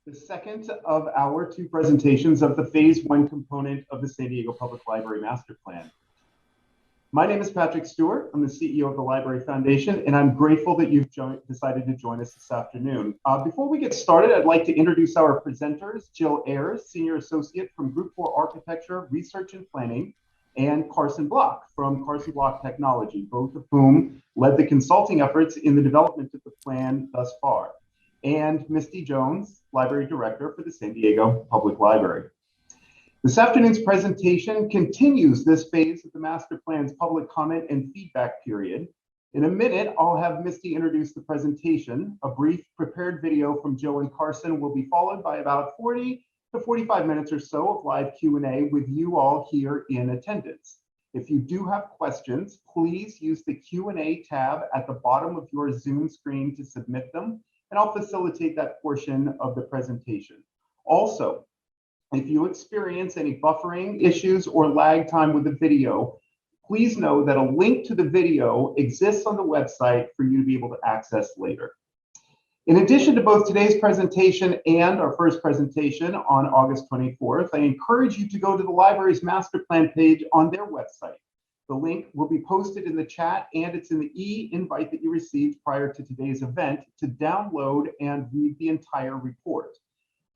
the second of our two presentations of the Phase 1 component of the San Diego Public Library Master Plan. My name is Patrick Stewart. I'm the CEO of the Library Foundation, and I'm grateful that you've decided to join us this afternoon. Before we get started, I'd like to introduce our presenters, Jill Eyres, Senior Associate from Group 4 Architecture, Research and Planning, and Carson Block from Carson Block Technology, both of whom led the consulting efforts in the development of the plan thus far, and Misty Jones, Library Director for the San Diego Public Library. This afternoon's presentation continues this phase of the master plan's public comment and feedback period. In a minute, I'll have Misty introduce the presentation. A brief prepared video from Jill and Carson will be followed by about 40 to 45 minutes or so of live Q&A with you all here in attendance. If you do have questions, please use the Q&A tab at the bottom of your Zoom screen to submit them, and I'll facilitate that portion of the presentation. Also, if you experience any buffering issues or lag time with the video, please know that a link to the video exists on the website for you to be able to access later. In addition to both today's presentation and our first presentation on August 24th, I encourage you to go to the library's master plan page on their website. The link will be posted in the chat, and it's in the e-invite that you received prior to today's event to download and read the entire report.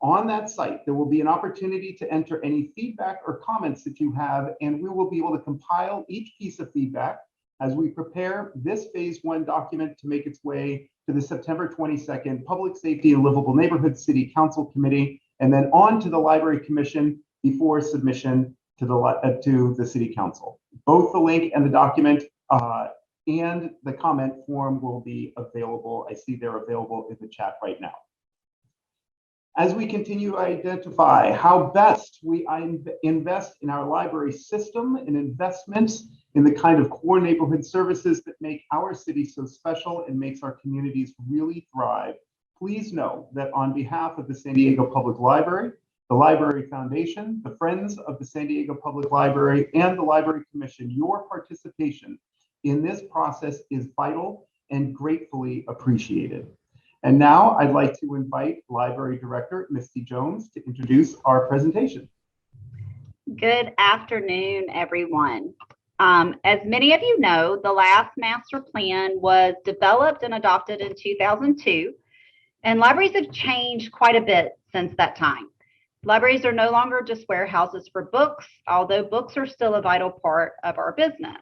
On that site, there will be an opportunity to enter any feedback or comments that you have, and we will be able to compile each piece of feedback as we prepare this Phase 1 document to make its way to the September 22nd Public Safety and Livable Neighborhood City Council Committee, and then on to the Library Commission before submission to the City Council. Both the link and the document and the comment form will be available. I see they're available in the chat right now. As we continue to identify how best we invest in our library system and investments in the kind of core neighborhood services that make our city so special and makes our communities really thrive, please know that on behalf of the San Diego Public Library, the Library Foundation, the Friends of the San Diego Public Library, and the Library Commission, your participation in this process is vital and gratefully appreciated. And now I'd like to invite Library Director Misty Jones to introduce our presentation. Good afternoon, everyone. As many of you know, the last master plan was developed and adopted in 2002, and libraries have changed quite a bit since that time. Libraries are no longer just warehouses for books, although books are still a vital part of our business.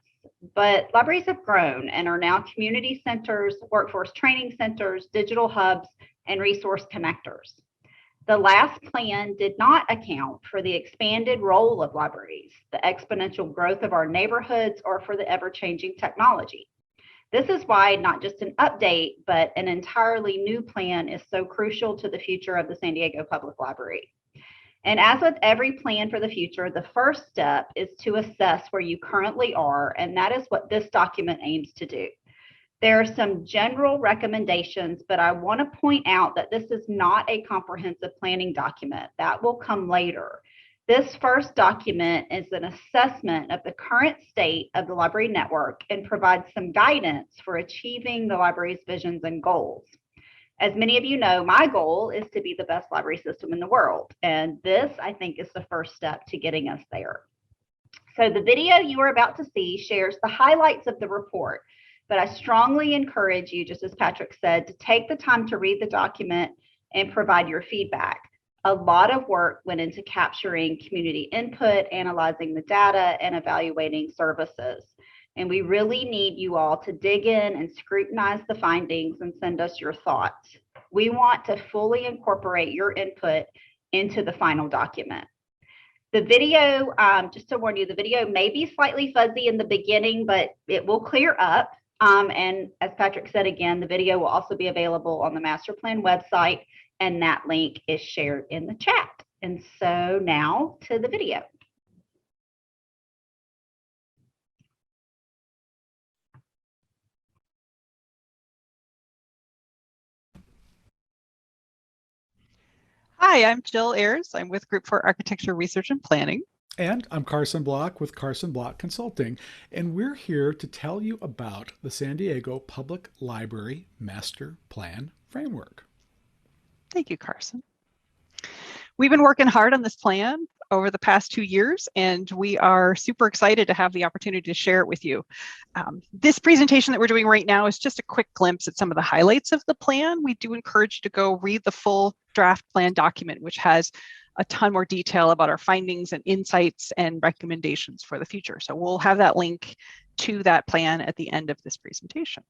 But libraries have grown and are now community centers, workforce training centers, digital hubs, and resource connectors. The last plan did not account for the expanded role of libraries, the exponential growth of our neighborhoods, or for the ever-changing technology. This is why not just an update, but an entirely new plan is so crucial to the future of the San Diego Public Library. And as with every plan for the future, the first step is to assess where you currently are, and that is what this document aims to do. There are some general recommendations, but I want to point out that this is not a comprehensive planning document. That will come later. This first document is an assessment of the current state of the library network and provides some guidance for achieving the library's visions and goals. As many of you know, my goal is to be the best library system in the world, and this, I think, is the first step to getting us there. So the video you are about to see shares the highlights of the report, but I strongly encourage you, just as Patrick said, to take the time to read the document and provide your feedback. A lot of work went into capturing community input, analyzing the data, and evaluating services. And we really need you all to dig in and scrutinize the findings and send us your thoughts. We want to fully incorporate your input into the final document. The video, just to warn you, the video may be slightly fuzzy in the beginning, but it will clear up. And as Patrick said again, the video will also be available on the master plan website, and that link is shared in the chat. And so now to the video. Hi, I'm Jill Eyres. I'm with Group 4 Architecture, Research and Planning. And I'm Carson Block with Carson Block Consulting, and we're here to tell you about the San Diego Public Library Master Plan Framework. Thank you, Carson. We've been working hard on this plan over the past 2 years, and we are super excited to have the opportunity to share it with you. This presentation that we're doing right now is just a quick glimpse at some of the highlights of the plan. We do encourage you to go read the full draft plan document, which has a ton more detail about our findings and insights and recommendations for the future. So we'll have that link to that plan at the end of this presentation.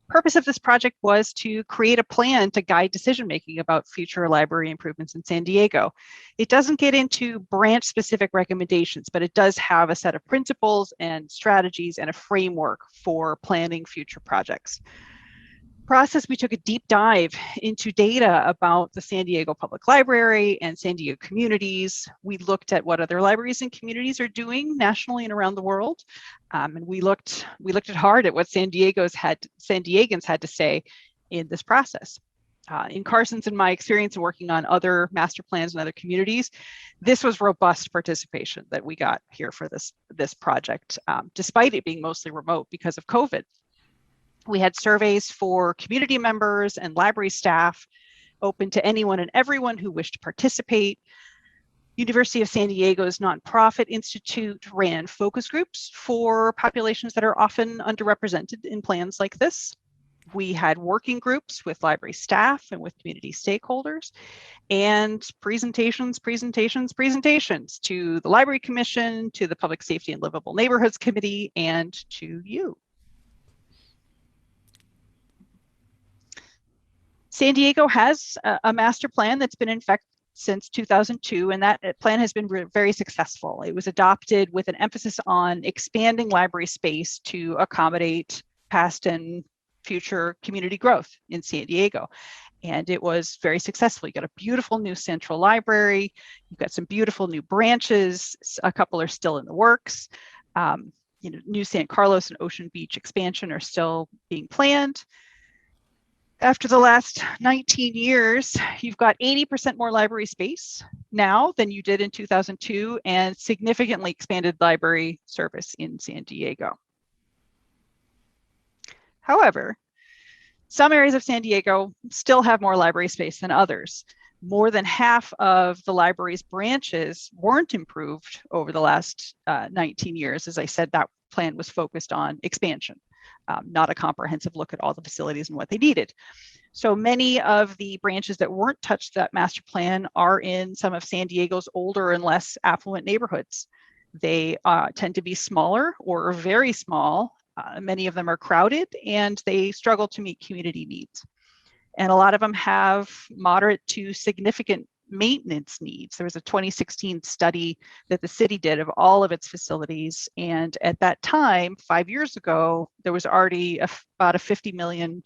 Purpose of this project was to create a plan to guide decision-making about future library improvements in San Diego. It doesn't get into branch-specific recommendations, but it does have a set of principles and strategies and a framework for planning future projects. Process, we took a deep dive into data about the San Diego Public Library and San Diego communities. We looked at what other libraries and communities are doing nationally and around the world. And we looked hard at what San Diegans had to say in this process. In Carson's and my experience working on other master plans and other communities, this was robust participation that we got here for this project, despite it being mostly remote because of COVID. We had surveys for community members and library staff, open to anyone and everyone who wished to participate. University of San Diego's nonprofit institute ran focus groups for populations that are often underrepresented in plans like this. We had working groups with library staff and with community stakeholders, and presentations to the Library Commission, to the Public Safety and Livable Neighborhoods Committee, and to you. San Diego has a master plan that's been in effect since 2002, and that plan has been very successful. It was adopted with an emphasis on expanding library space to accommodate past and future community growth in San Diego. And it was very successful. You got a beautiful new central library. You've got some beautiful new branches. A couple are still in the works. New San Carlos and Ocean Beach expansion are still being planned. After the last 19 years, you've got 80% more library space now than you did in 2002, and significantly expanded library service in San Diego. However, some areas of San Diego still have more library space than others. More than half of the library's branches weren't improved over the last 19 years. As I said, that plan was focused on expansion. Not a comprehensive look at all the facilities and what they needed. So many of the branches that weren't touched that master plan are in some of San Diego's older and less affluent neighborhoods. They tend to be smaller or very small. Many of them are crowded, and they struggle to meet community needs. And a lot of them have moderate to significant maintenance needs. There was a 2016 study that the city did of all of its facilities. And at that time, 5 years ago, there was already about a $50 million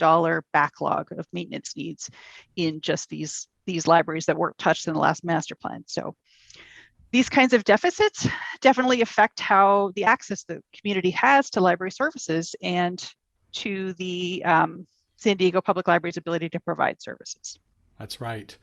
backlog of maintenance needs in just these libraries that weren't touched in the last master plan. So these kinds of deficits definitely affect how the access the community has to library services and to the San Diego Public Library's ability to provide services. That's right.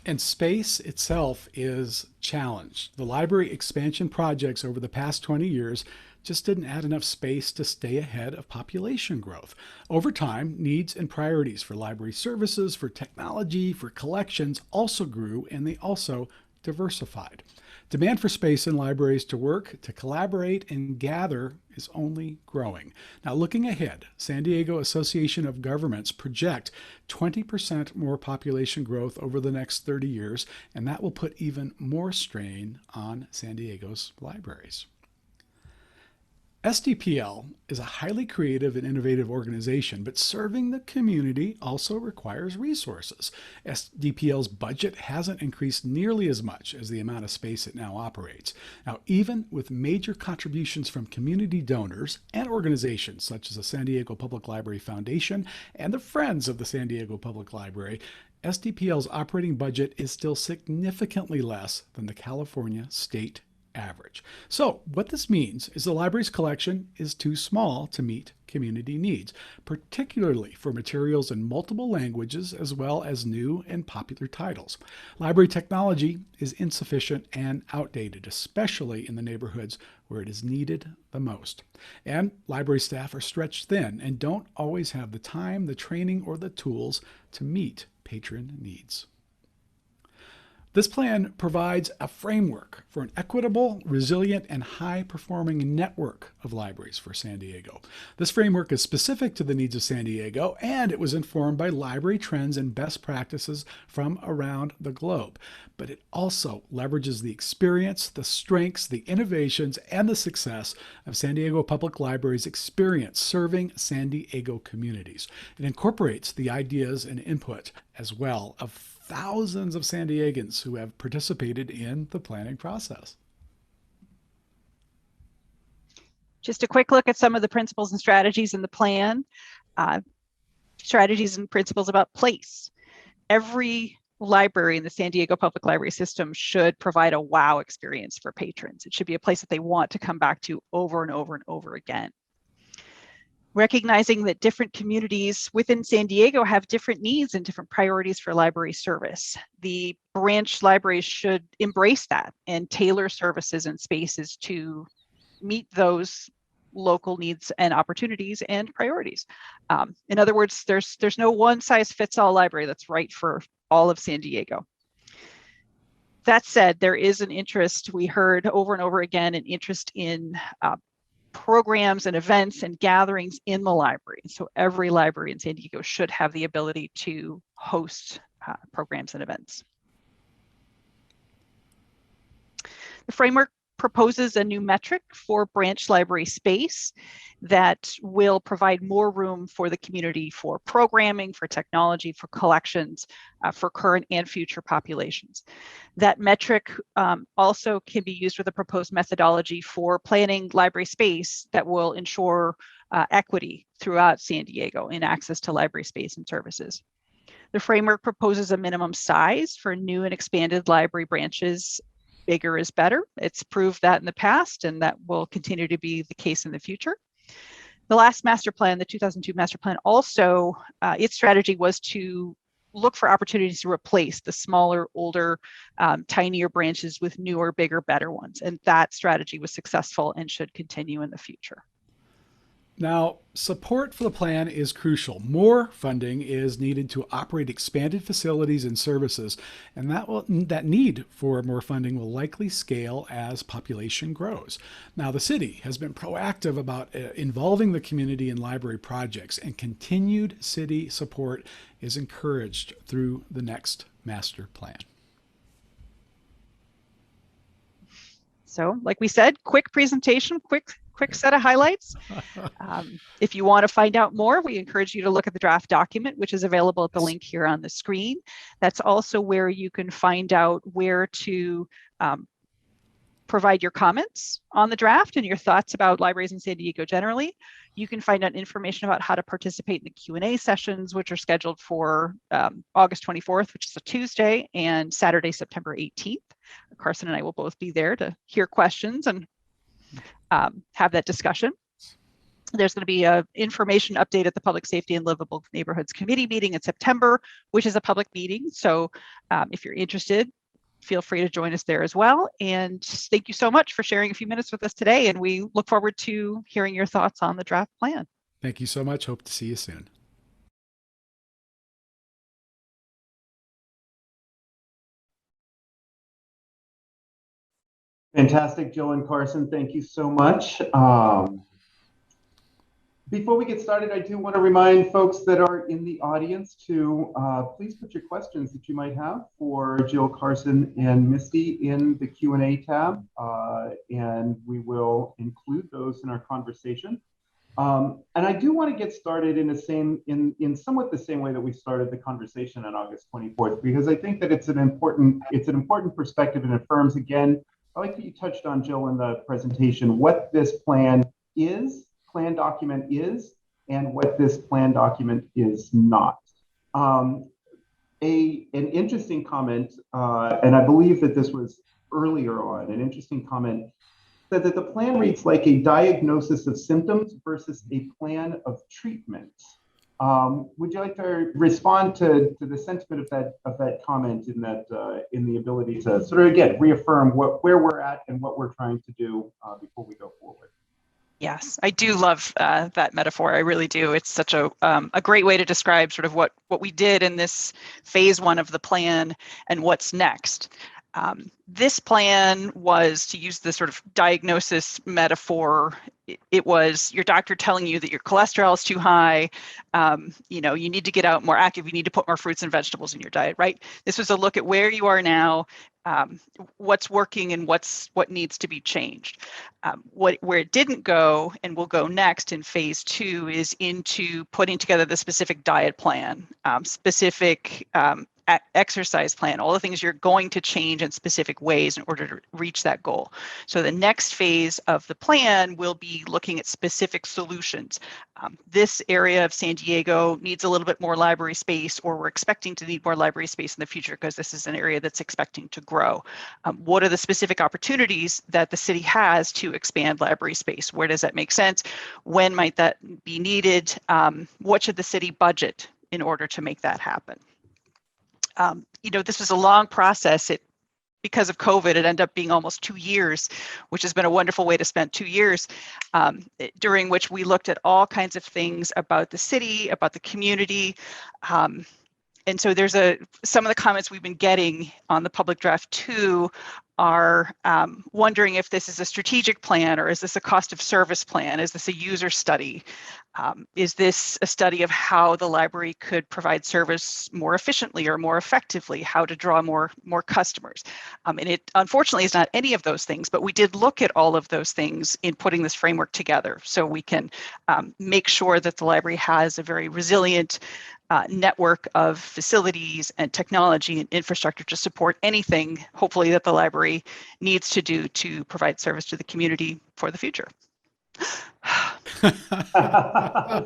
And space itself is challenged. The library expansion projects over the past 20 years just didn't add enough space to stay ahead of population growth. Over time, needs and priorities for library services, for technology, for collections also grew, and they also diversified. Demand for space in libraries to work, to collaborate, and gather is only growing. Now, looking ahead, San Diego Association of Governments project 20% more population growth over the next 30 years, and that will put even more strain on San Diego's libraries. SDPL is a highly creative and innovative organization, but serving the community also requires resources. SDPL's budget hasn't increased nearly as much as the amount of space it now operates. Now, even with major contributions from community donors and organizations such as the San Diego Public Library Foundation and the Friends of the San Diego Public Library, SDPL's operating budget is still significantly less than the California state average. So what this means is the library's collection is too small to meet community needs, particularly for materials in multiple languages as well as new and popular titles. Library technology is insufficient and outdated, especially in the neighborhoods where it is needed the most. And library staff are stretched thin and don't always have the time, the training, or the tools to meet patron needs. This plan provides a framework for an equitable, resilient, and high-performing network of libraries for San Diego. This framework is specific to the needs of San Diego, and it was informed by library trends and best practices from around the globe. But it also leverages the experience, the strengths, the innovations, and the success of San Diego Public Library's experience serving San Diego communities. It incorporates the ideas and input as well of thousands of San Diegans who have participated in the planning process. Just a quick look at some of the principles and strategies in the plan. Strategies and principles about place. Every library in the San Diego Public Library system should provide a wow experience for patrons. It should be a place that they want to come back to over and over and over again. Recognizing that different communities within San Diego have different needs and different priorities for library service. The branch libraries should embrace that and tailor services and spaces to meet those local needs and opportunities and priorities. In other words, there's no one size fits all library that's right for all of San Diego. That said, there is an interest, we heard over and over again, an interest in programs and events and gatherings in the library. So every library in San Diego should have the ability to host programs and events. The framework proposes a new metric for branch library space that will provide more room for the community for programming, for technology, for collections, for current and future populations. That metric also can be used with a proposed methodology for planning library space that will ensure equity throughout San Diego in access to library space and services. The framework proposes a minimum size for new and expanded library branches. Bigger is better. It's proved that in the past, and that will continue to be the case in the future. The last master plan, the 2002 master plan, also, its strategy was to look for opportunities to replace the smaller, older, tinier branches with newer, bigger, better ones. And that strategy was successful and should continue in the future. Now, support for the plan is crucial. More funding is needed to operate expanded facilities and services, and that need for more funding will likely scale as population grows. Now, the city has been proactive about involving the community in library projects, and continued city support is encouraged through the next master plan. So, like we said, quick presentation, quick set of highlights. If you want to find out more, we encourage you to look at the draft document, which is available at the link here on the screen. That's also where you can find out where to provide your comments on the draft and your thoughts about libraries in San Diego generally. You can find out information about how to participate in the Q&A sessions, which are scheduled for August 24th, which is a Tuesday, and Saturday, September 18th. Carson and I will both be there to hear questions and have that discussion. There's going to be an information update at the Public Safety and Livable Neighborhoods Committee meeting in September, which is a public meeting. So if you're interested, feel free to join us there as well. And thank you so much for sharing a few minutes with us today. And we look forward to hearing your thoughts on the draft plan. Thank you so much. Hope to see you soon. Fantastic, Jill and Carson. Thank you so much. Before we get started, I do want to remind folks that are in the audience to please put your questions that you might have for Jill, Carson, and Misty in the Q&A tab, and we will include those in our conversation. And I do want to get started in somewhat the same way that we started the conversation on August 24th, because I think that it's an important perspective, and affirms again, I like that you touched on, Jill, in the presentation, what this plan document is, and what this plan document is not. An interesting comment, and I believe that this was earlier on, an interesting comment, said that the plan reads like a diagnosis of symptoms versus a plan of treatment. Would you like to respond to the sentiment of that comment in the ability to sort of, again, reaffirm where we're at and what we're trying to do before we go forward? Yes, I do love that metaphor. I really do. It's such a great way to describe sort of what we did in this phase one of the plan and what's next. This plan was, to use the sort of diagnosis metaphor, it was your doctor telling you that your cholesterol is too high. You need to get out more active. You need to put more fruits and vegetables in your diet, right? This was a look at where you are now, what's working and what needs to be changed. Where it didn't go and will go next in phase two is into putting together the specific diet plan, specific exercise plan, all the things you're going to change in specific ways in order to reach that goal. So the next phase of the plan will be looking at specific solutions. This area of San Diego needs a little bit more library space, or we're expecting to need more library space in the future because this is an area that's expecting to grow. What are the specific opportunities that the city has to expand library space? Where does that make sense? When might that be needed? What should the city budget in order to make that happen? This was a long process. Because of COVID, it ended up being almost 2 years, which has been a wonderful way to spend 2 years, during which we looked at all kinds of things about the city, about the community. And so there's some of the comments we've been getting on the public draft 2 are wondering if this is a strategic plan, or is this a cost of service plan? Is this a user study? Is this a study of how the library could provide service more efficiently or more effectively, how to draw more customers? And it unfortunately is not any of those things, but we did look at all of those things in putting this framework together so we can make sure that the library has a very resilient network of facilities and technology and infrastructure to support anything, hopefully, that the library needs to do to provide service to the community for the future.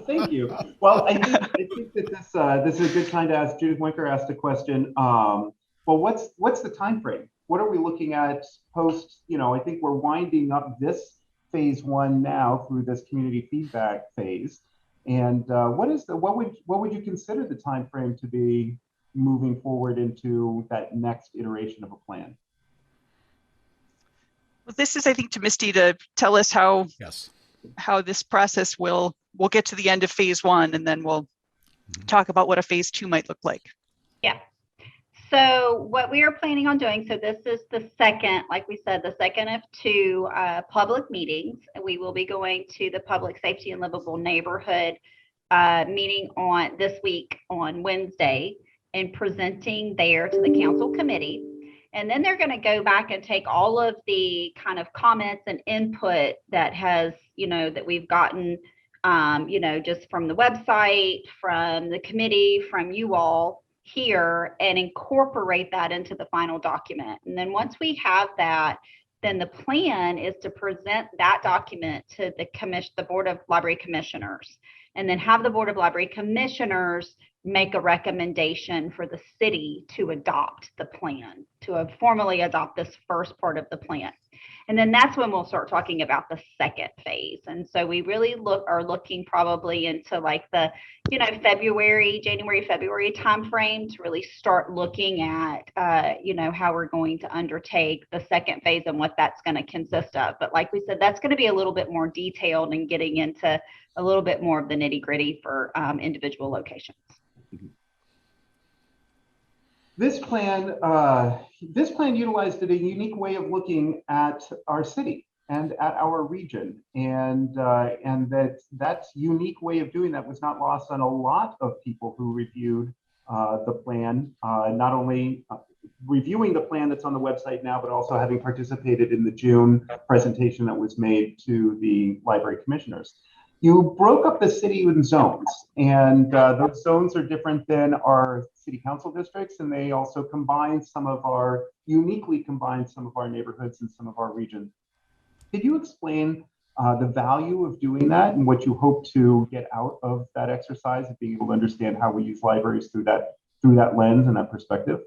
Thank you. Well, I think that this is a good time to ask. Judith Winker asked a question. Well, what's the time frame? What are we looking at post? I think we're winding up this phase one now through this community feedback phase. And what would you consider the time frame to be moving forward into that next iteration of a plan? Well, this is, I think, to Misty to tell us how Yes. how this process we'll get to the end of phase one, and then we'll talk about what a phase two might look like. Yeah. So what we are planning on doing, so this is the second, like we said, the second of 2 public meetings. We will be going to the Public Safety and Livable Neighborhood meeting on this week on Wednesday and presenting there to the council committee. And then they're going to go back and take all of the kind of comments and input that has, that we've gotten, just from the website, from the committee, from you all here, and incorporate that into the final document. And then once we have that, then the plan is to present that document to the Board of Library Commissioners, and then have the Board of Library Commissioners make a recommendation for the city to adopt the plan, to formally adopt this first part of the plan. And then that's when we'll start talking about the second phase. And so we really are looking probably into like the, January, February timeframe to really start looking at, how we're going to undertake the second phase and what that's going to consist of. But like we said, that's going to be a little bit more detailed and getting into a little bit more of the nitty gritty for individual locations. This plan utilized a unique way of looking at our city and at our region, and that unique way of doing that was not lost on a lot of people who reviewed the plan, not only reviewing the plan that's on the website now, but also having participated in the June presentation that was made to the library commissioners. You broke up the city in zones, and those zones are different than our city council districts, and they also uniquely combine some of our neighborhoods and some of our regions. Could you explain the value of doing that and what you hope to get out of that exercise of being able to understand how we use libraries through that lens and that perspective?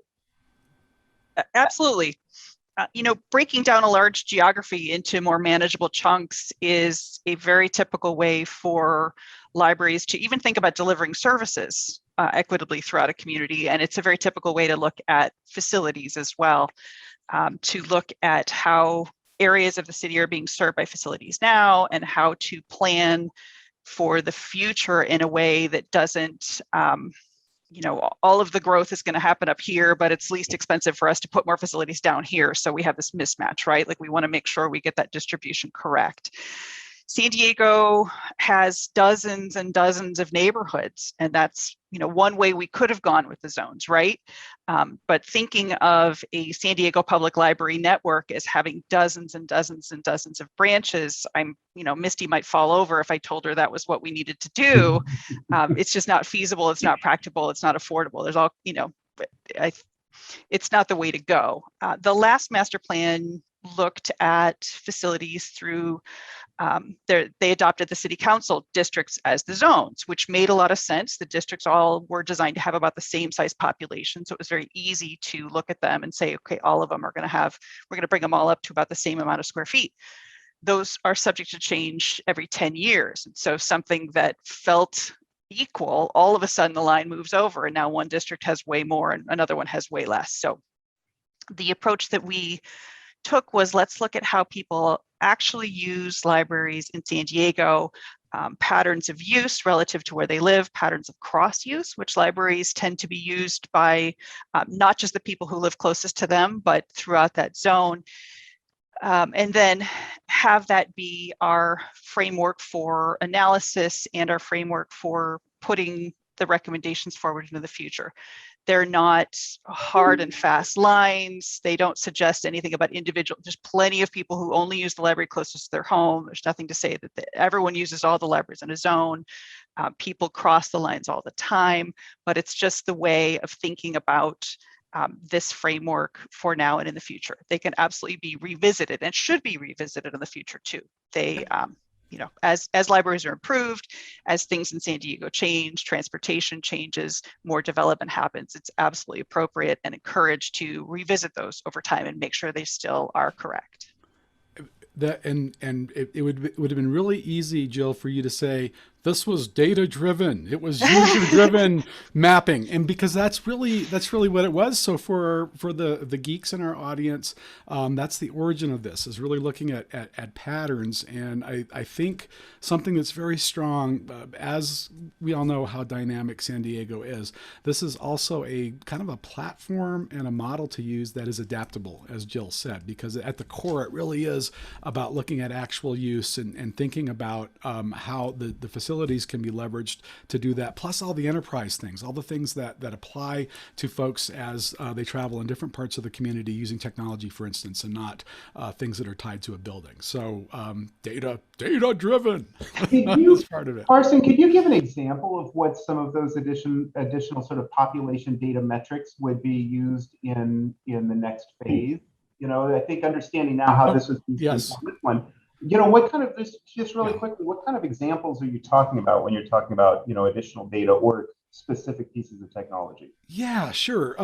Absolutely. breaking down a large geography into more manageable chunks is a very typical way for libraries to even think about delivering services equitably throughout a community. And it's a very typical way to look at facilities as well, to look at how areas of the city are being served by facilities now and how to plan for the future in a way that doesn't, all of the growth is going to happen up here, but it's least expensive for us to put more facilities down here. So we have this mismatch, right? Like we want to make sure we get that distribution correct. San Diego has dozens and dozens of neighborhoods, and that's one way we could have gone with the zones, right? But thinking of a San Diego Public Library network as having dozens and dozens and dozens of branches, Misty might fall over if I told her that was what we needed to do. It's just not feasible. It's not practical. It's not affordable. There's all, it's not the way to go. The last master plan looked at facilities through they adopted the city council districts as the zones, which made a lot of sense. The districts all were designed to have about the same size population. So it was very easy to look at them and say, okay, all of them are we're going to bring them all up to about the same amount of square feet. Those are subject to change every 10 years. And so something that felt equal, all of a sudden the line moves over and now one district has way more and another one has way less. So the approach that we took was, let's look at how people actually use libraries in San Diego, patterns of use relative to where they live, patterns of cross use, which libraries tend to be used by not just the people who live closest to them, but throughout that zone. And then have that be our framework for analysis and our framework for putting the recommendations forward into the future. They're not hard and fast lines. They don't suggest anything about individual. There's plenty of people who only use the library closest to their home. There's nothing to say that everyone uses all the libraries in a zone. People cross the lines all the time, but it's just the way of thinking about this framework for now and in the future. They can absolutely be revisited and should be revisited in the future too. They, as libraries are improved, as things in San Diego change, transportation changes, more development happens, it's absolutely appropriate and encouraged to revisit those over time and make sure they still are correct. It would have been really easy, Jill, for you to say this was data driven. It was user driven mapping, and because that's really what it was. So for the geeks in our audience, that's the origin of this, is really looking at patterns. And I think something that's very strong, as we all know how dynamic San Diego is, this is also a kind of a platform and a model to use that is adaptable, as Jill said, because at the core it really is about looking at actual use and thinking about how the facilities can be leveraged to do that, plus all the enterprise things, all the things that apply to folks as they travel in different parts of the community using technology, for instance, and not things that are tied to a building. So data driven is part of it. Carson, could you give an example of what some of those additional sort of population data metrics would be used in the next phase? I think understanding now how this was used in this one. What kind of, just really quickly, what kind of examples are you talking about when you're talking about, additional data or specific pieces of technology? Yeah, sure.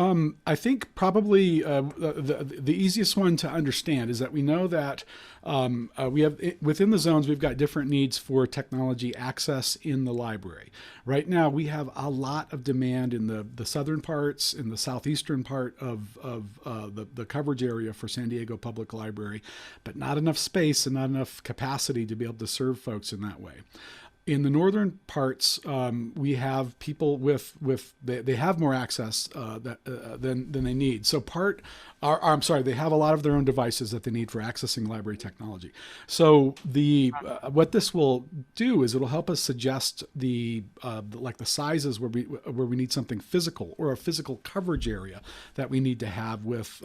I think probably the easiest one to understand is that we know that we have within the zones, we've got different needs for technology access in the library. Right now, we have a lot of demand in the southern parts, in the southeastern part of the coverage area for San Diego Public Library, but not enough space and not enough capacity to be able to serve folks in that way. In the northern parts, we have people they have more access than they need. So they have a lot of their own devices that they need for accessing library technology. So what this will do is it'll help us suggest the sizes where we need something physical or a physical coverage area that we need to have with,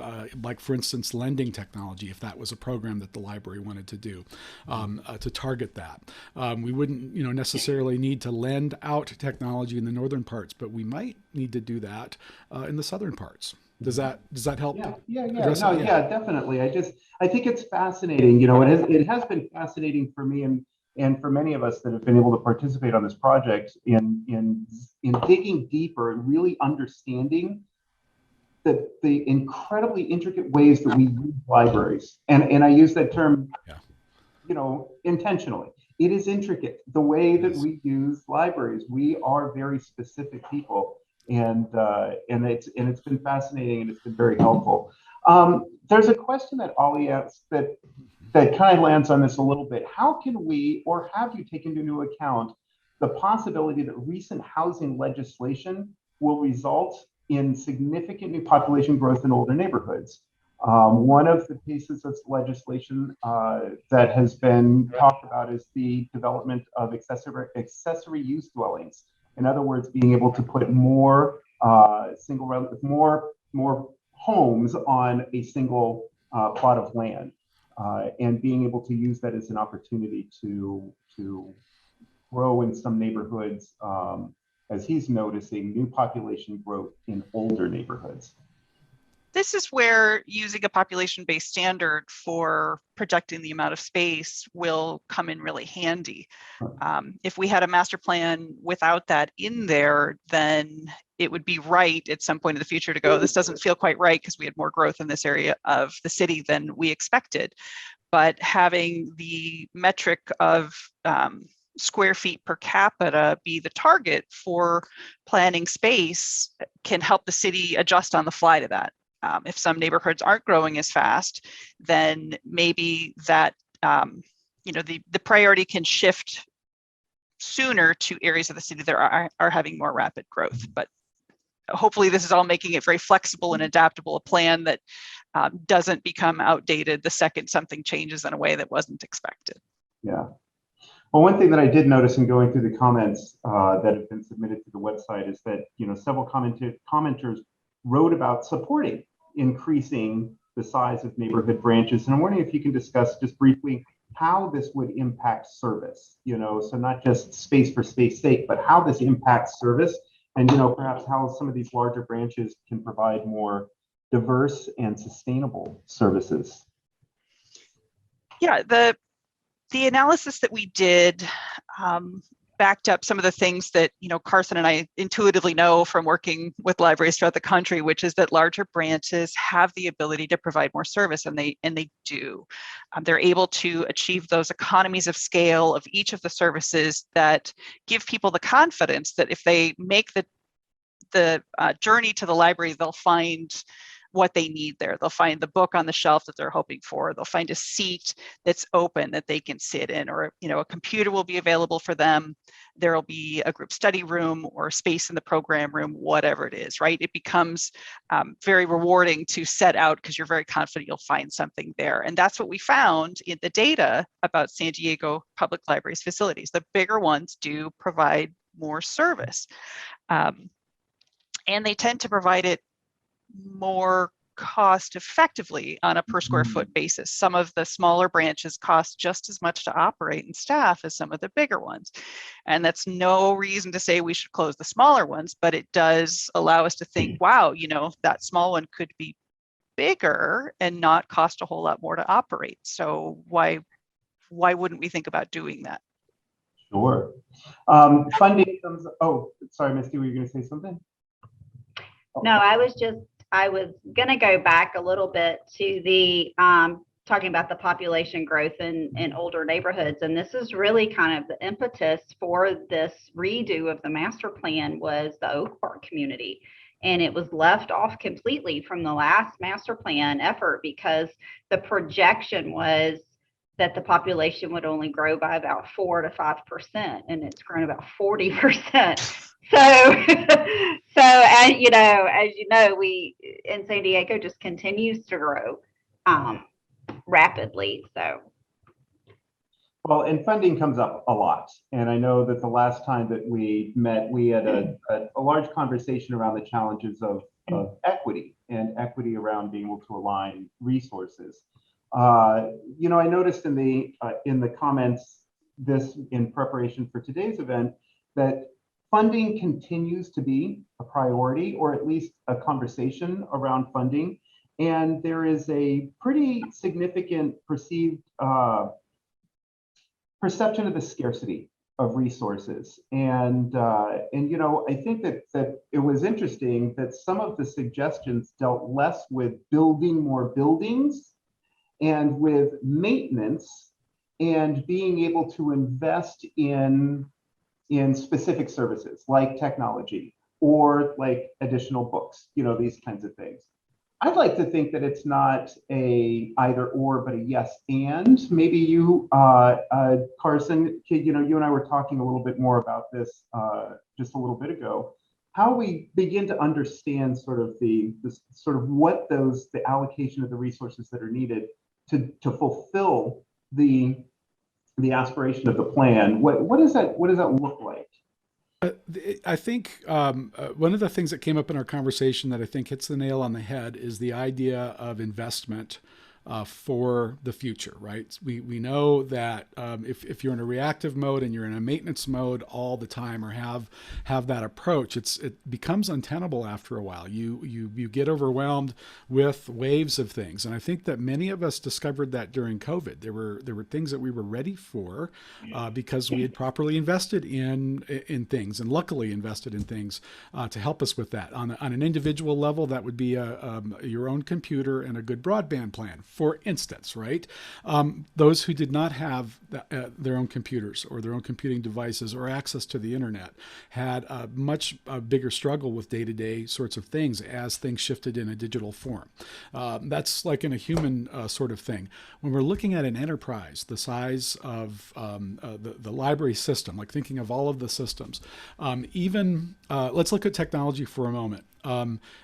for instance, lending technology, if that was a program that the library wanted to do, to target that. We wouldn't, necessarily need to lend out technology in the northern parts, but we might need to do that in the southern parts. Does that help? Yeah, definitely. I think it's fascinating. It has been fascinating for me and for many of us that have been able to participate on this project in digging deeper and really understanding the incredibly intricate ways that we use libraries, and I use that term, intentionally. It is intricate. The way that we use libraries, we are very specific people, and it's been fascinating, and it's been very helpful. There's a question that Ollie asked that kind of lands on this a little bit. How can we, or have you taken into account the possibility that recent housing legislation will result in significant new population growth in older neighborhoods? One of the pieces of legislation that has been talked about is the development of accessory use dwellings. In other words, being able to put more more homes on a single plot of land, and being able to use that as an opportunity to grow in some neighborhoods, as he's noticing new population growth in older neighborhoods. This is where using a population-based standard for projecting the amount of space will come in really handy. If we had a master plan without that in there, then it would be right at some point in the future to go, this doesn't feel quite right because we had more growth in this area of the city than we expected. But having the metric of square feet per capita be the target for planning space can help the city adjust on the fly to that. If some neighborhoods aren't growing as fast, then maybe that, the priority can shift sooner to areas of the city that are having more rapid growth. But hopefully this is all making it very flexible and adaptable, a plan that doesn't become outdated the second something changes in a way that wasn't expected. Yeah. Well, one thing that I did notice in going through the comments that have been submitted to the website is that, several commenters wrote about supporting increasing the size of neighborhood branches. And I'm wondering if you can discuss just briefly how this would impact service, so not just space for space sake, but how this impacts service, and, perhaps how some of these larger branches can provide more diverse and sustainable services. Yeah, the analysis that we did backed up some of the things that Carson and I intuitively know from working with libraries throughout the country, which is that larger branches have the ability to provide more service, and they do. They're able to achieve those economies of scale of each of the services that give people the confidence that if they make the journey to the library, they'll find what they need there. They'll find the book on the shelf that they're hoping for. They'll find a seat that's open that they can sit in, or a computer will be available for them. There'll be a group study room or space in the program room, whatever it is, right? It becomes very rewarding to set out because you're very confident you'll find something there. And that's what we found in the data about San Diego Public Libraries facilities. The bigger ones do provide more service. And they tend to provide it more cost effectively on a per square foot basis. Some of the smaller branches cost just as much to operate and staff as some of the bigger ones. And that's no reason to say we should close the smaller ones, but it does allow us to think, wow, that small one could be bigger and not cost a whole lot more to operate. So why wouldn't we think about doing that? Sure. Funding comes, oh, sorry, Misty, were you going to say something? No, I was going to go back a little bit to the talking about the population growth in older neighborhoods. And this is really kind of the impetus for this redo of the master plan was the Oak Park community. And it was left off completely from the last master plan effort because the projection was that the population would only grow by about 4 to 5%, and it's grown about 40%. So, as we in San Diego just continues to grow rapidly. So, well, and funding comes up a lot, and I know that the last time that we met, we had a large conversation around the challenges of equity and equity around being able to align resources. I noticed in the comments this in preparation for today's event that funding continues to be a priority, or at least a conversation around funding. And there is a pretty significant perceived perception of the scarcity resources. And you know, I think that it was interesting that some of the suggestions dealt less with building more buildings and with maintenance and being able to invest in specific services like technology or like additional books, you know, these kinds of things. I'd like to think that it's not a either or, but a yes and. Maybe you, Carson, you know, you and I were talking a little bit more about this just a little bit ago. How we begin to understand sort of the what the allocation of the resources that are needed to fulfill the aspiration of the plan. What does that look like? I think one of the things that came up in our conversation that I think hits the nail on the head is the idea of investment for the future, right? We know that if you're in a reactive mode and you're in a maintenance mode all the time, or have that approach, it becomes untenable after a while. You get overwhelmed with waves of things, and I think that many of us discovered that during COVID. There were things that we were ready for because we had properly invested in things, and luckily invested in things to help us with that. On an individual level, that would be your own computer and a good broadband plan, for instance, right? Those who did not have their own computers or their own computing devices or access to the internet had a much bigger struggle with day-to-day sorts of things as things shifted in a digital form. That's like in a human sort of thing. When we're looking at an enterprise, the size of the library system, like thinking of all of the systems, let's look at technology for a moment.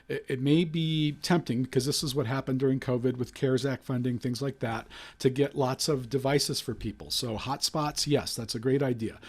It may be tempting, because this is what happened during COVID with CARES Act funding, things like that, to get lots of devices for people. So hotspots, yes, that's a great idea.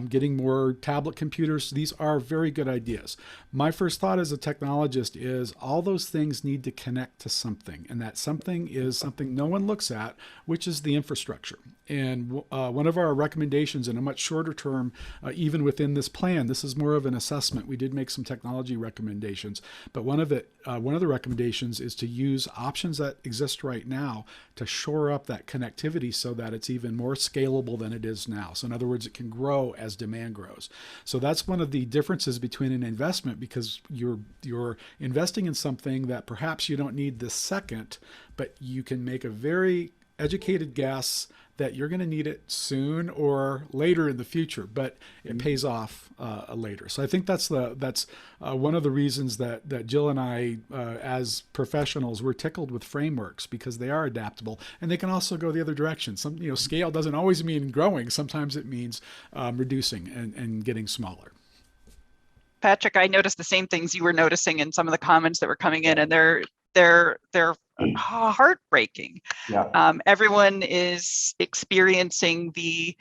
Getting more tablet computers, these are very good ideas. My first thought as a technologist is all those things need to connect to something, and that something is something no one looks at, which is the infrastructure. And one of our recommendations in a much shorter term, even within this plan, this is more of an assessment. We did make some technology recommendations, but one of the recommendations is to use options that exist right now to shore up that connectivity so that it's even more scalable than it is now. So in other words, it can grow as demand grows. So that's one of the differences between an investment, because you're investing in something that perhaps you don't need this second, but you can make a very educated guess that you're going to need it soon or later in the future, but it pays off later. So I think that's one of the reasons that Jill and I, as professionals, we're tickled with frameworks, because they are adaptable and they can also go the other direction. Scale doesn't always mean growing. Sometimes it means reducing and getting smaller. Patrick, I noticed the same things you were noticing in some of the comments that were coming in, and they're heartbreaking. Yeah. Everyone is experiencing the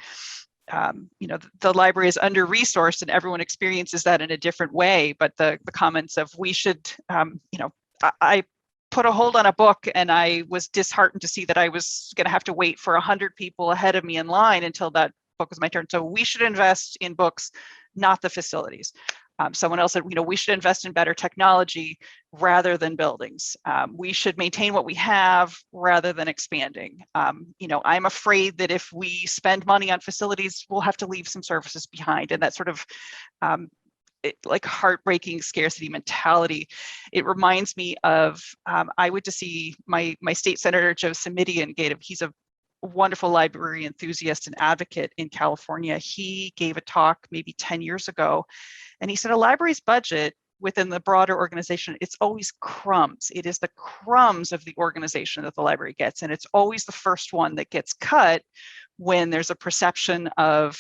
library is under-resourced, and everyone experiences that in a different way. But the comments of we should, I put a hold on a book, and I was disheartened to see that I was going to have to wait for 100 people ahead of me in line until that book was my turn. So we should invest in books, not the facilities. Someone else said, we should invest in better technology rather than buildings. We should maintain what we have rather than expanding. I'm afraid that if we spend money on facilities, we'll have to leave some services behind. And that sort of like heartbreaking scarcity mentality. It reminds me of, I went to see my state senator, Joe Simidian. He's a wonderful library enthusiast and advocate in California. He gave a talk maybe 10 years ago, and he said a library's budget within the broader organization, it's always crumbs. It is the crumbs of the organization that the library gets, and it's always the first one that gets cut when there's a perception of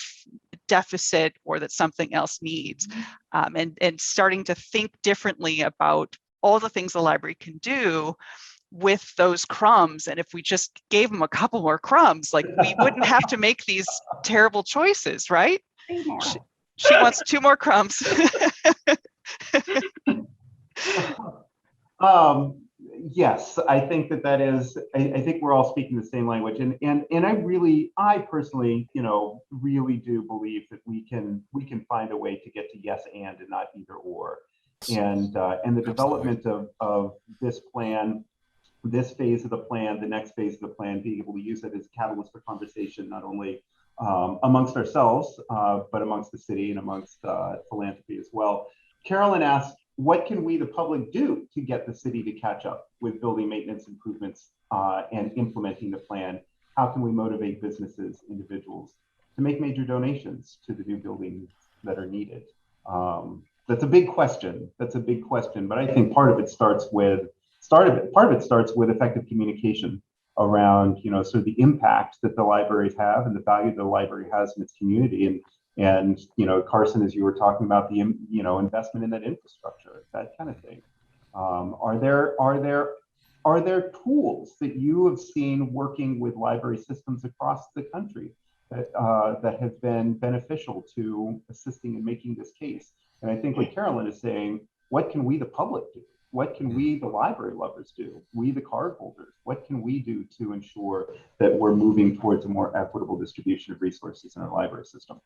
deficit or that something else needs. And starting to think differently about all the things the library can do with those crumbs. And if we just gave them a couple more crumbs, like we wouldn't have to make these terrible choices, right? She wants 2 more crumbs. Yes, I think that is, I think we're all speaking the same language. And I personally, really do believe that we can find a way to get to yes and not either or. And the development of this plan, this phase of the plan, the next phase of the plan, being able to use it as a catalyst for conversation, not only amongst ourselves, but amongst the city and amongst philanthropy as well. Carolyn asked, what can we, the public, do to get the city to catch up with building maintenance improvements and implementing the plan? How can we motivate businesses, individuals to make major donations to the new buildings that are needed? That's a big question. That's a big question, but I think part of it starts with effective communication around, sort of the impact that the libraries have and the value the library has in its community. And Carson, as you were talking about the investment in that infrastructure, that kind of thing. Are there tools that you have seen working with library systems across the country that have been beneficial to assisting in making this case? And I think what Carolyn is saying, what can we, the public, do? What can we, the library lovers, do? We, the cardholders, what can we do to ensure that we're moving towards a more equitable distribution of resources in our library system?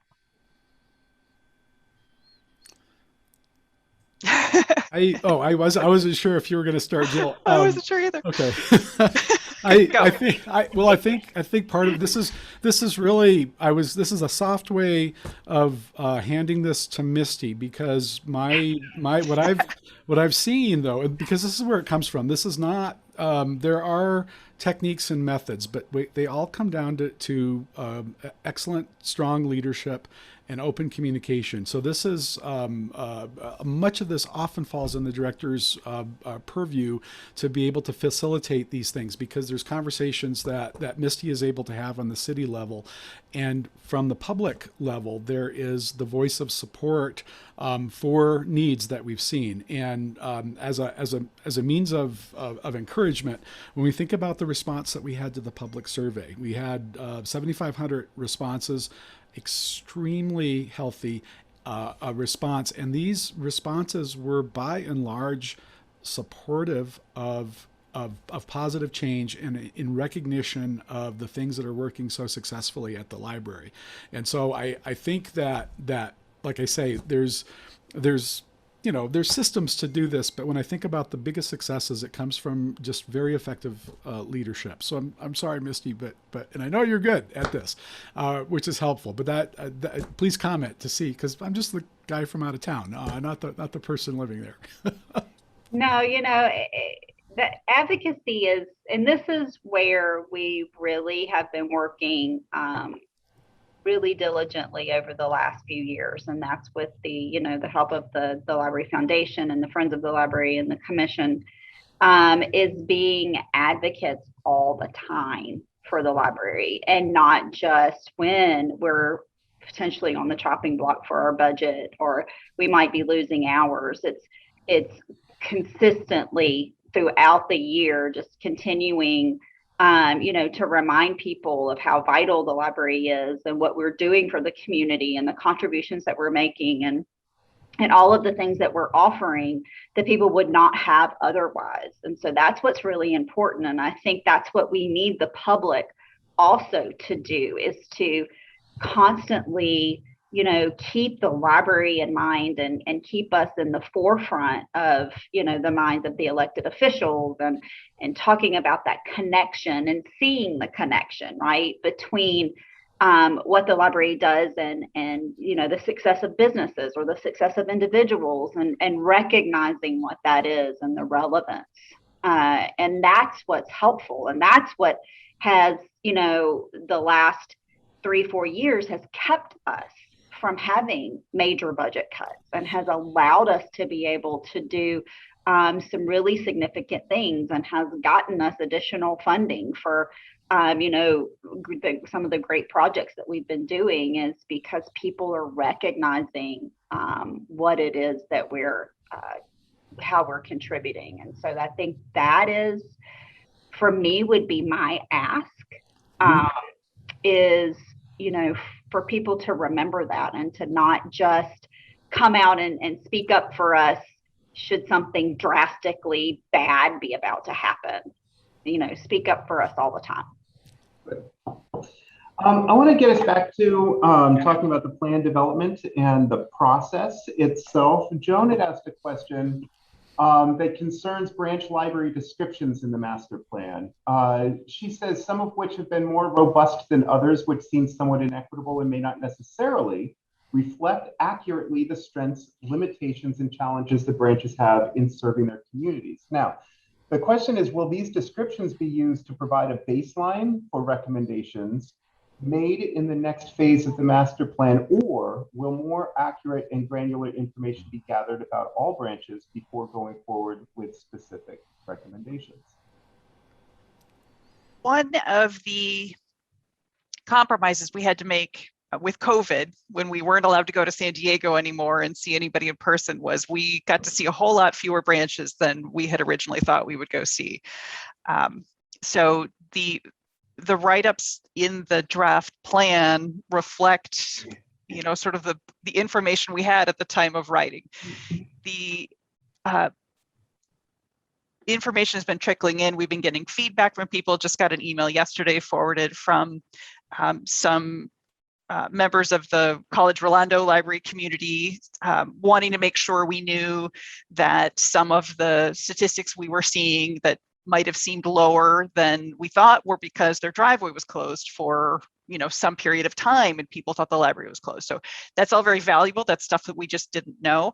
I wasn't sure if you were going to start, Jill. I wasn't sure either. Okay. I think part of this is really this is a soft way of handing this to Misty, because what I've seen, though, because this is where it comes from. This is not there are techniques and methods, but they all come down to excellent, strong leadership and open communication. So this is much of this often falls in the director's purview to be able to facilitate these things, because there's conversations that Misty is able to have on the city level, and from the public level there is the voice of support for needs that we've seen. And as a means of encouragement, when we think about the response that we had to the public survey, we had 7,500 responses, extremely healthy response, and these responses were by and large supportive of positive change and in recognition of the things that are working so successfully at the library. And so I think that like I say, there's systems to do this, but when I think about the biggest successes, it comes from just very effective leadership. So I'm sorry, Misty, but and I know you're good at this, which is helpful. But that please comment to see, because I'm just the guy from out of town, not the person living there. No, the advocacy is, and this is where we really have been working really diligently over the last few years, and that's with the the help of the Library Foundation and the Friends of the Library and the Commission, is being advocates all the time for the library, and not just when we're potentially on the chopping block for our budget or we might be losing hours. It's consistently throughout the year, just continuing to remind people of how vital the library is and what we're doing for the community and the contributions that we're making and all of the things that we're offering that people would not have otherwise. And so that's what's really important. And I think that's what we need the public also to do, is to constantly keep the library in mind and keep us in the forefront of, the minds of the elected officials and talking about that connection and seeing the connection, right, between what the library does and the success of businesses or the success of individuals, and recognizing what that is and the relevance. And that's what's helpful. And that's what has, the last 3-4 years has kept us from having major budget cuts and has allowed us to be able to do some really significant things, and has gotten us additional funding for some of the great projects that we've been doing, is because people are recognizing what it is that we're how we're contributing. And so I think that is, for me, would be my ask, is for people to remember that, and to not just come out and speak up for us should something drastically bad be about to happen. Speak up for us all the time. I want to get us back to talking about the plan development and the process itself. Joan had asked a question that concerns branch library descriptions in the master plan. She says some of which have been more robust than others, which seems somewhat inequitable and may not necessarily reflect accurately the strengths, limitations, and challenges the branches have in serving their communities. Now, the question is, will these descriptions be used to provide a baseline for recommendations made in the next phase of the master plan, or will more accurate and granular information be gathered about all branches before going forward with specific recommendations? One of the compromises we had to make with COVID, when we weren't allowed to go to San Diego anymore and see anybody in person, was we got to see a whole lot fewer branches than we had originally thought we would go see. So the write-ups in the draft plan reflect, sort of the information we had at the time of writing. The information has been trickling in. We've been getting feedback from people. Just got an email yesterday forwarded from some members of the College Rolando Library community, wanting to make sure we knew that some of the statistics we were seeing that might have seemed lower than we thought were because their driveway was closed for some period of time and people thought the library was closed. So that's all very valuable. That's stuff that we just didn't know.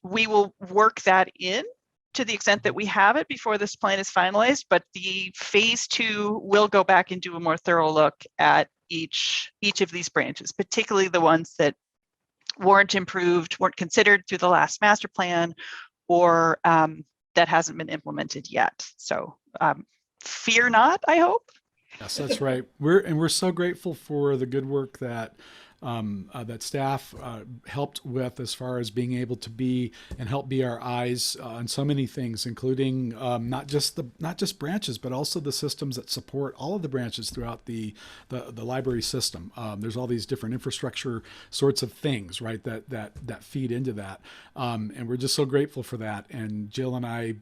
We will work that in to the extent that we have it before this plan is finalized, but the phase 2 will go back and do a more thorough look at each of these branches, particularly the ones that weren't improved, weren't considered through the last master plan, or that hasn't been implemented yet. So fear not, I hope. Yes, that's right. We're so grateful for the good work that that staff helped with, as far as being able to be and help be our eyes on so many things, including not just branches, but also the systems that support all of the branches throughout the library system. There's all these different infrastructure sorts of things, right, that feed into that, and we're just so grateful for that. And Jill and I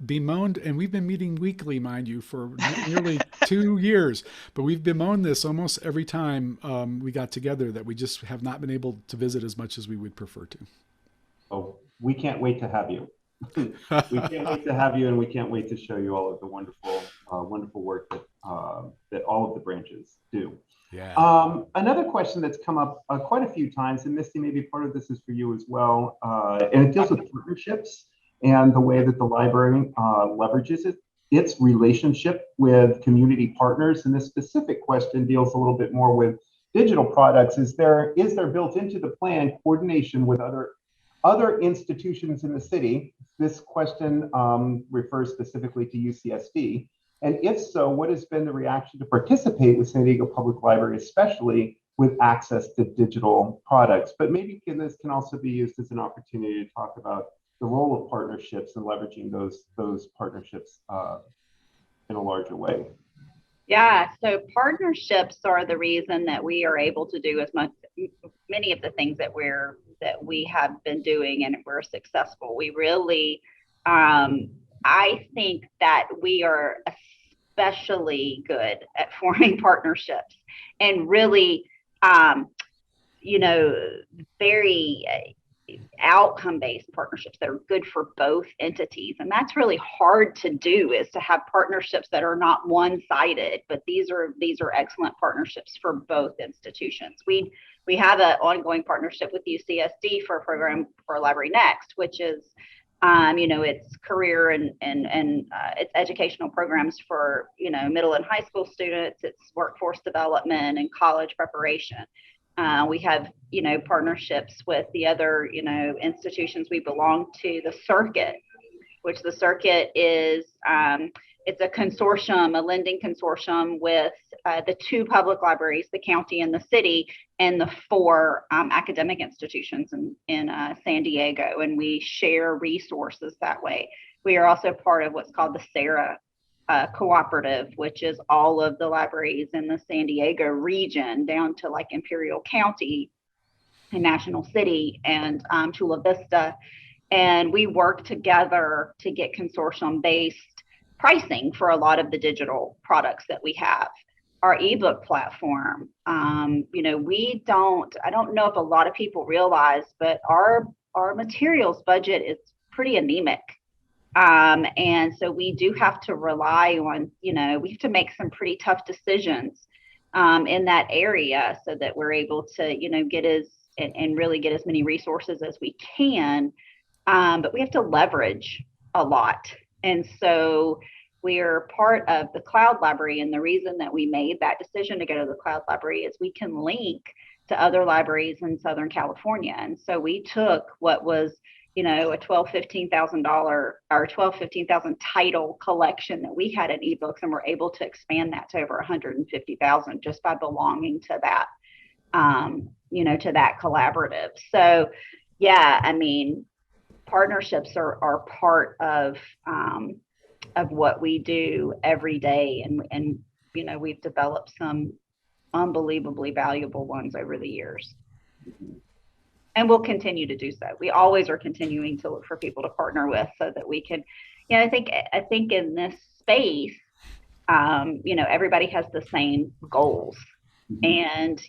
bemoaned, and we've been meeting weekly, mind you, for nearly 2 years, but we've bemoaned this almost every time we got together, that we just have not been able to visit as much as we would prefer to. Oh, we can't wait to have you. We can't wait to have you, and we can't wait to show you all of the wonderful work that all of the branches do. Yeah. Another question that's come up quite a few times, and Misty, maybe part of this is for you as well, and it deals with partnerships and the way that the library leverages its relationship with community partners. And this specific question deals a little bit more with digital products. Is there built into the plan coordination with other institutions in the city? This question refers specifically to UCSD. And if so, what has been the reaction to participate with San Diego Public Library, especially with access to digital products? But maybe this can also be used as an opportunity to talk about the role of partnerships and leveraging those partnerships in a larger way. Yeah, so partnerships are the reason that we are able to do many of the things that we have been doing, and we're successful. We really, I think that we are especially good at forming partnerships, and really, very outcome-based partnerships that are good for both entities. And that's really hard to do, is to have partnerships that are not one-sided, but these are excellent partnerships for both institutions. We have an ongoing partnership with UCSD for a program for Library Next, which is it's career and it's educational programs for middle and high school students. It's workforce development and college preparation. We have, partnerships with the other, institutions we belong to. The Circuit, which the Circuit is, it's a consortium, a lending consortium with the 2 public libraries, the county and the city, and the 4 academic institutions in San Diego. And we share resources that way. We are also part of what's called the SARA cooperative, which is all of the libraries in the San Diego region down to like Imperial County and National City and Chula Vista. And we work together to get consortium-based pricing for a lot of the digital products that we have. Our ebook platform, I don't know if a lot of people realize, but our materials budget is pretty anemic. And so we do have to rely on, we have to make some pretty tough decisions in that area so that we're able to, get and really get as many resources as we can. But we have to leverage a lot. And so we're part of the cloud library. And the reason that we made that decision to go to the cloud library is we can link to other libraries in Southern California. And so we took what was, a $15,000 title collection that we had in ebooks, and we're able to expand that to over 150,000 just by belonging to that, to that collaborative. So, yeah, I mean, partnerships are part of what we do every day, and we've developed some unbelievably valuable ones over the years. And we'll continue to do so. We always are continuing to look for people to partner with so that we can, I think in this space, everybody has the same goals. And,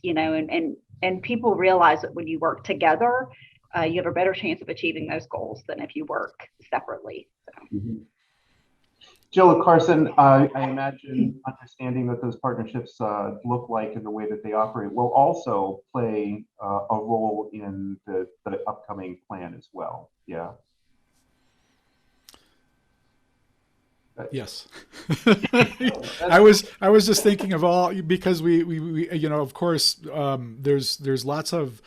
and people realize that when you work together, you have a better chance of achieving those goals than if you work separately. So. Jill, Carson, I imagine understanding that those partnerships look like and the way that they operate will also play a role in the upcoming plan as well. Yeah. Yes. I was just thinking of all, because we of course there's lots of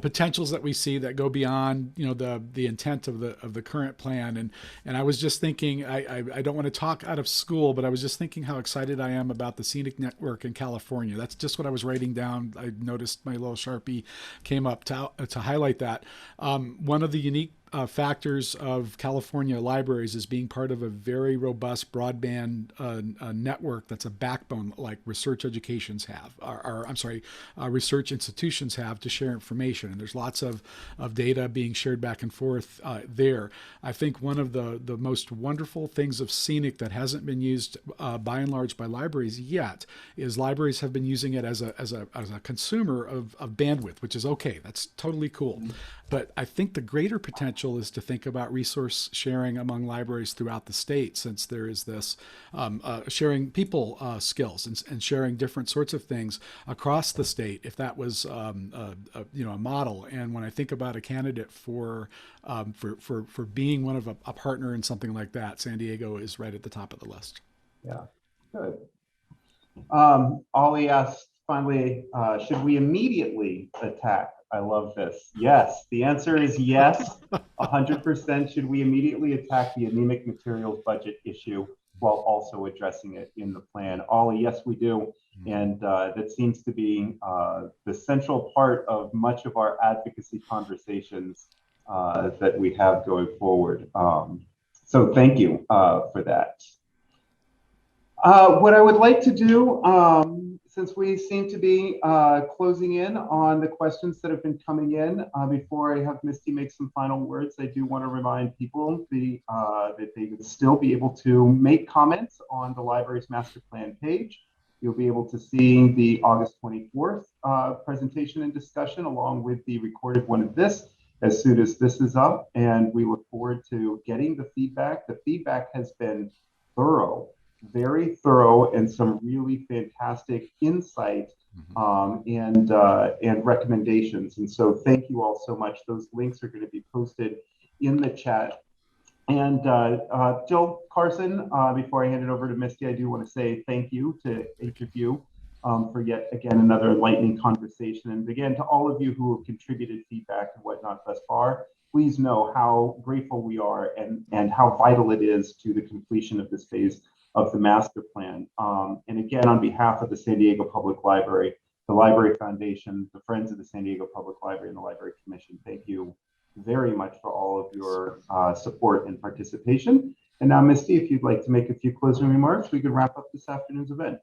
potentials that we see that go beyond the intent of the current plan, and I was just thinking, I don't want to talk out of school, but I was just thinking how excited I am about the Scenic Network in California. That's just what I was writing down. I noticed my little Sharpie came up to highlight that. One of the unique factors of California libraries is being part of a very robust broadband network that's a backbone like research educations have, research institutions have to share information. And there's lots of data being shared back and forth there. I think one of the most wonderful things of Scenic that hasn't been used by and large by libraries yet is libraries have been using it as a consumer of bandwidth, which is okay. That's totally cool. Mm-hmm. But I think the greater potential is to think about resource sharing among libraries throughout the state, since there is this sharing people skills and sharing different sorts of things across the state, if that was a model. And when I think about a candidate for being one of a partner in something like that, San Diego is right at the top of the list. Yeah, good. Ollie asked finally, should we immediately attack? I love this. Yes, the answer is yes, 100%. Should we immediately attack the anemic materials budget issue while also addressing it in the plan? Ollie, yes, we do. And that seems to be the central part of much of our advocacy conversations that we have going forward. So thank you for that. What I would like to do, since we seem to be closing in on the questions that have been coming in, before I have Misty make some final words, I do want to remind people that they would still be able to make comments on the library's master plan page. You'll be able to see the August 24th presentation and discussion along with the recorded one of this as soon as this is up. And we look forward to getting the feedback. The feedback has been thorough. Very thorough, and some really fantastic insight and recommendations. And so thank you all so much. Those links are going to be posted in the chat. And Jill, Carson, before I hand it over to Misty, I do want to say thank you to each of you for yet again another enlightening conversation. And again, to all of you who have contributed feedback and whatnot thus far, please know how grateful we are and how vital it is to the completion of this phase of the master plan. And again, on behalf of the San Diego Public Library, the Library Foundation, the Friends of the San Diego Public Library, and the Library Commission, thank you very much for all of your support and participation. And now, Misty, if you'd like to make a few closing remarks, we can wrap up this afternoon's event.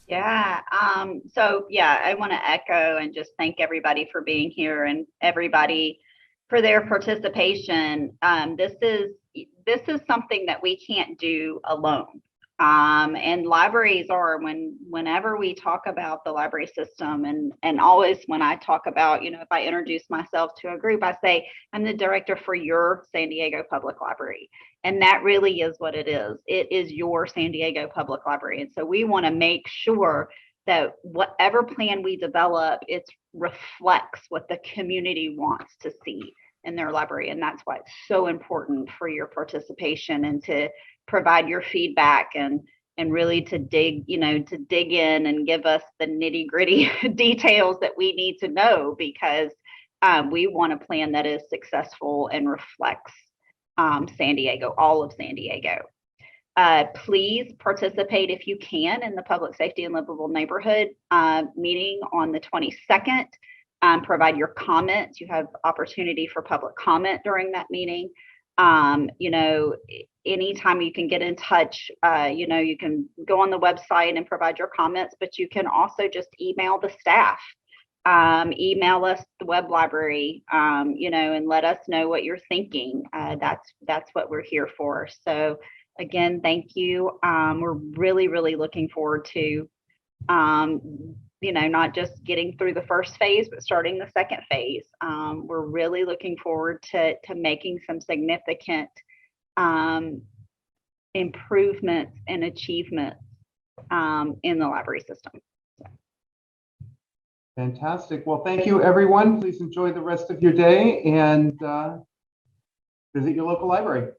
Yeah, I want to echo and just thank everybody for being here and everybody for their participation. This is something that we can't do alone. And libraries are, whenever we talk about the library system, and always when I talk about, if I introduce myself to a group, I say, I'm the director for your San Diego Public Library. And that really is what it is. It is your San Diego Public Library. And so we want to make sure that whatever plan we develop, it reflects what the community wants to see in their library. And that's why it's so important for your participation and to provide your feedback and really to dig in and give us the nitty gritty details that we need to know, because we want a plan that is successful and reflects San Diego, all of San Diego. Please participate if you can in the Public Safety and Livable Neighborhood meeting on the 22nd. Provide your comments. You have opportunity for public comment during that meeting. Anytime you can get in touch, you can go on the website and provide your comments, but you can also just email the staff, email us the web library, and let us know what you're thinking. That's what we're here for. So again, thank you. We're really, really looking forward to, not just getting through the first phase, but starting the second phase. We're really looking forward to making some significant improvements and achievements in the library system. Fantastic. Well, thank you, everyone. Please enjoy the rest of your day and visit your local library.